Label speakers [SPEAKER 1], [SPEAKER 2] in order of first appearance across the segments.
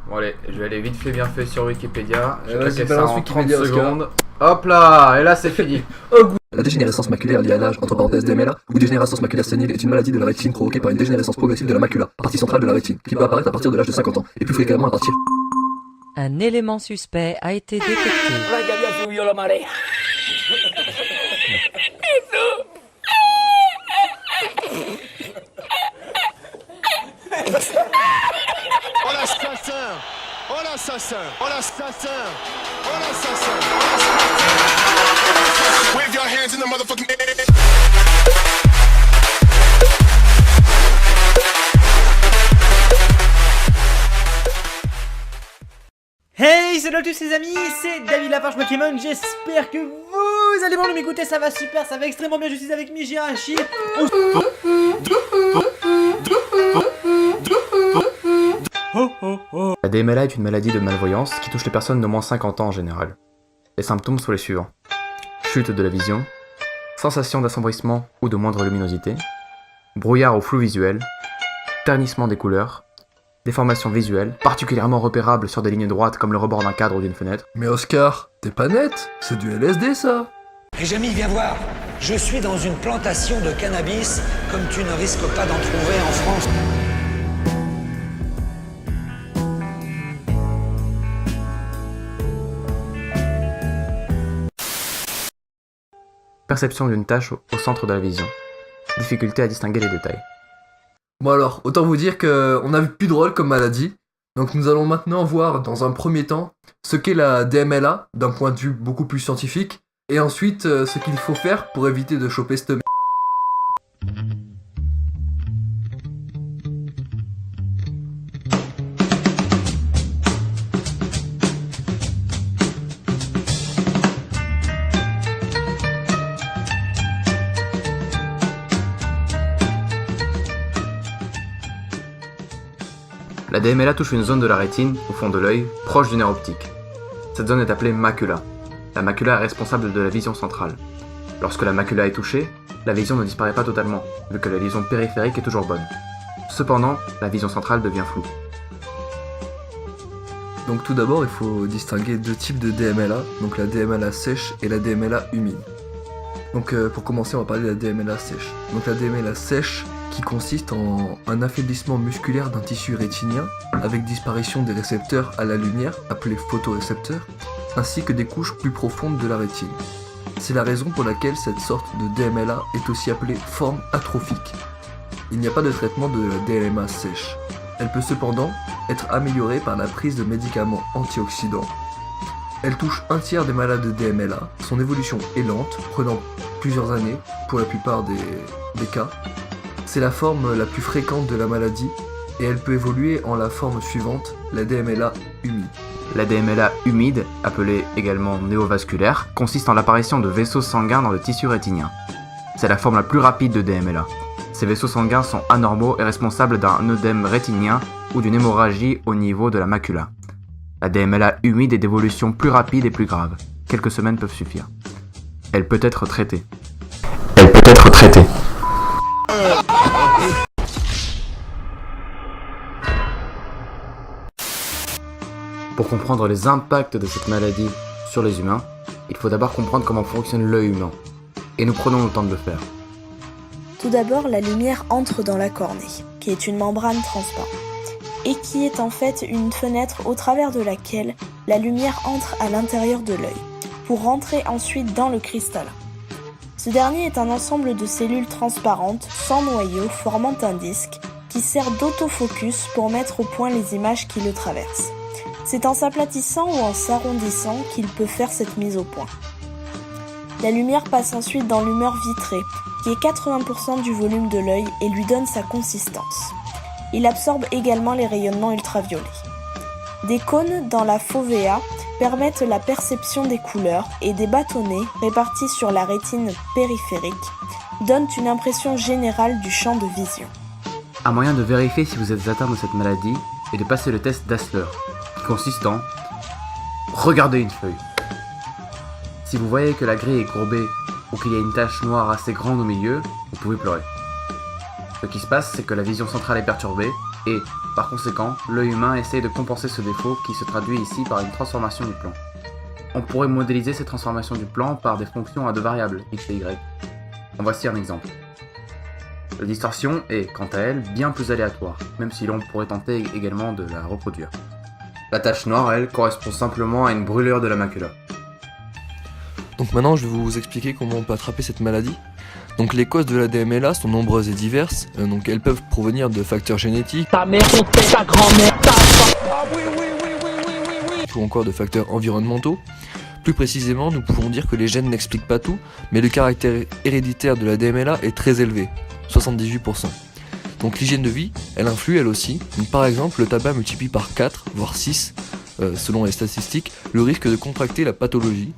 [SPEAKER 1] Bon allez, je vais aller vite fait bien fait sur Wikipédia. Je vais
[SPEAKER 2] vas-y,
[SPEAKER 1] claquer ça
[SPEAKER 2] balance
[SPEAKER 1] en 30
[SPEAKER 2] Wikipédia, Oscar.
[SPEAKER 1] secondes. Hop là, et là c'est fini.
[SPEAKER 3] La dégénérescence maculaire liée à l'âge, entre parenthèses DMLA, ou dégénérescence maculaire sénile, est une maladie de la rétine provoquée par une dégénérescence progressive de la macula, partie centrale de la rétine, qui peut apparaître à partir de l'âge de 50 ans, et plus fréquemment à partir.
[SPEAKER 4] Un élément suspect a été détecté.
[SPEAKER 5] Oh l'assassin! Oh l'assassin! Oh l'assassin! Oh l'assassin! Wave your hands in the motherfucking air!
[SPEAKER 6] Hey, salut à tous les amis, c'est David Lafarge Pokémon, j'espère que vous allez bien m'écouter, ça va super, ça va extrêmement bien, je suis avec Mijirachi.
[SPEAKER 1] La DMLA est une maladie de malvoyance qui touche les personnes d'au moins 50 ans en général. Les symptômes sont les suivants. Chute de la vision, sensation d'assombrissement ou de moindre luminosité, brouillard ou flou visuel, ternissement des couleurs, déformation visuelle, particulièrement repérable sur des lignes droites comme le rebord d'un cadre ou d'une fenêtre.
[SPEAKER 3] Mais Oscar, t'es pas net? C'est du LSD ça?
[SPEAKER 7] Hé Jamie, viens voir. Je suis dans une plantation de cannabis, comme tu ne risques pas d'en trouver en France.
[SPEAKER 1] Perception d'une tache au centre de la vision. Difficulté à distinguer les détails.
[SPEAKER 3] Bon alors, autant vous dire qu'on a vu plus drôle comme maladie, donc nous allons maintenant voir dans un premier temps ce qu'est la DMLA d'un point de vue beaucoup plus scientifique, et ensuite ce qu'il faut faire pour éviter de choper cette merde.
[SPEAKER 1] La DMLA touche une zone de la rétine, au fond de l'œil, proche du nerf optique. Cette zone est appelée macula. La macula est responsable de la vision centrale. Lorsque la macula est touchée, la vision ne disparaît pas totalement, vu que la vision périphérique est toujours bonne. Cependant, la vision centrale devient floue.
[SPEAKER 3] Donc tout d'abord, il faut distinguer deux types de DMLA, donc la DMLA sèche et la DMLA humide. Donc pour commencer, on va parler de la DMLA sèche. Donc la DMLA sèche qui consiste en un affaiblissement musculaire d'un tissu rétinien avec disparition des récepteurs à la lumière, appelés photorécepteurs, ainsi que des couches plus profondes de la rétine. C'est la raison pour laquelle cette sorte de DMLA est aussi appelée forme atrophique. Il n'y a pas de traitement de la DMLA sèche. Elle peut cependant être améliorée par la prise de médicaments antioxydants. Elle touche un tiers des malades de DMLA. Son évolution est lente, prenant plusieurs années pour la plupart des cas. C'est la forme la plus fréquente de la maladie et elle peut évoluer en la forme suivante, la DMLA humide.
[SPEAKER 1] La DMLA humide, appelée également néovasculaire, consiste en l'apparition de vaisseaux sanguins dans le tissu rétinien. C'est la forme la plus rapide de DMLA. Ces vaisseaux sanguins sont anormaux et responsables d'un œdème rétinien ou d'une hémorragie au niveau de la macula. La DMLA humide est d'évolution plus rapide et plus grave. Quelques semaines peuvent suffire. Elle peut être traitée. Pour comprendre les impacts de cette maladie sur les humains, il faut d'abord comprendre comment fonctionne l'œil humain. Et nous prenons le temps de le faire.
[SPEAKER 8] Tout d'abord, la lumière entre dans la cornée, qui est une membrane transparente, et qui est en fait une fenêtre au travers de laquelle la lumière entre à l'intérieur de l'œil, pour rentrer ensuite dans le cristallin. Ce dernier est un ensemble de cellules transparentes, sans noyau, formant un disque, qui sert d'autofocus pour mettre au point les images qui le traversent. C'est en s'aplatissant ou en s'arrondissant qu'il peut faire cette mise au point. La lumière passe ensuite dans l'humeur vitrée, qui est 80% du volume de l'œil et lui donne sa consistance. Il absorbe également les rayonnements ultraviolets. Des cônes dans la fovea permettent la perception des couleurs et des bâtonnets répartis sur la rétine périphérique donnent une impression générale du champ de vision.
[SPEAKER 1] Un moyen de vérifier si vous êtes atteint de cette maladie est de passer le test d'Hassler, qui consiste en regarder une feuille. Si vous voyez que la grille est courbée ou qu'il y a une tache noire assez grande au milieu, vous pouvez pleurer. Ce qui se passe, c'est que la vision centrale est perturbée et, Par conséquent, l'œil humain essaye de compenser ce défaut qui se traduit ici par une transformation du plan. On pourrait modéliser cette transformation du plan par des fonctions à deux variables, x et y. En voici un exemple. La distorsion est, quant à elle, bien plus aléatoire, même si l'on pourrait tenter également de la reproduire. La tache noire, elle, correspond simplement à une brûlure de la macula.
[SPEAKER 3] Donc maintenant, je vais vous expliquer comment on peut attraper cette maladie. Donc les causes de la DMLA sont nombreuses et diverses, donc elles peuvent provenir de facteurs génétiques,
[SPEAKER 2] Ta mère, ton père, ta grand-mère, ta...
[SPEAKER 3] ou encore de facteurs environnementaux. Plus précisément, nous pouvons dire que les gènes n'expliquent pas tout, mais le caractère héréditaire de la DMLA est très élevé, 78%. Donc l'hygiène de vie, elle influe elle aussi. Donc, par exemple, le tabac multiplie par 4, voire 6, selon les statistiques, le risque de contracter la pathologie.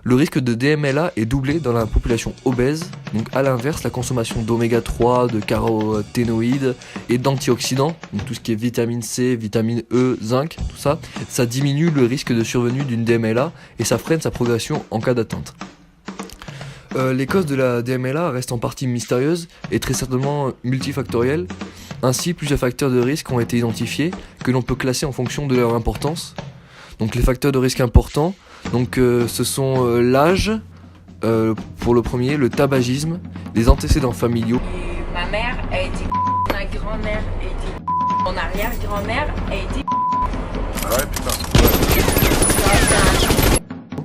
[SPEAKER 3] Le risque de DMLA est doublé dans la population obèse. Donc à l'inverse, la consommation d'oméga 3, de caroténoïdes et d'antioxydants, donc tout ce qui est vitamine C, vitamine E, zinc, tout ça, ça diminue le risque de survenue d'une DMLA et ça freine sa progression en cas d'atteinte. Les causes de la DMLA restent en partie mystérieuses et très certainement multifactorielles. Ainsi, plusieurs facteurs de risque ont été identifiés que l'on peut classer en fonction de leur importance. Donc les facteurs de risque importants, donc ce sont l'âge, pour le premier, le tabagisme, les antécédents familiaux.
[SPEAKER 9] Ma mère a été ma grand-mère a été mon arrière-grand-mère a été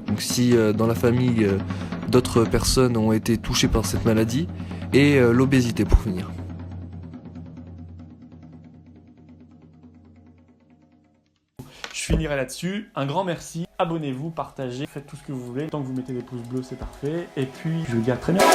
[SPEAKER 3] Donc si dans la famille d'autres personnes ont été touchées par cette maladie, et l'obésité pour finir.
[SPEAKER 10] Je finirai là-dessus. Un grand merci. Abonnez-vous, partagez, faites tout ce que vous voulez. Tant que vous mettez des pouces bleus, c'est parfait. Et puis, je vous dis à très bientôt.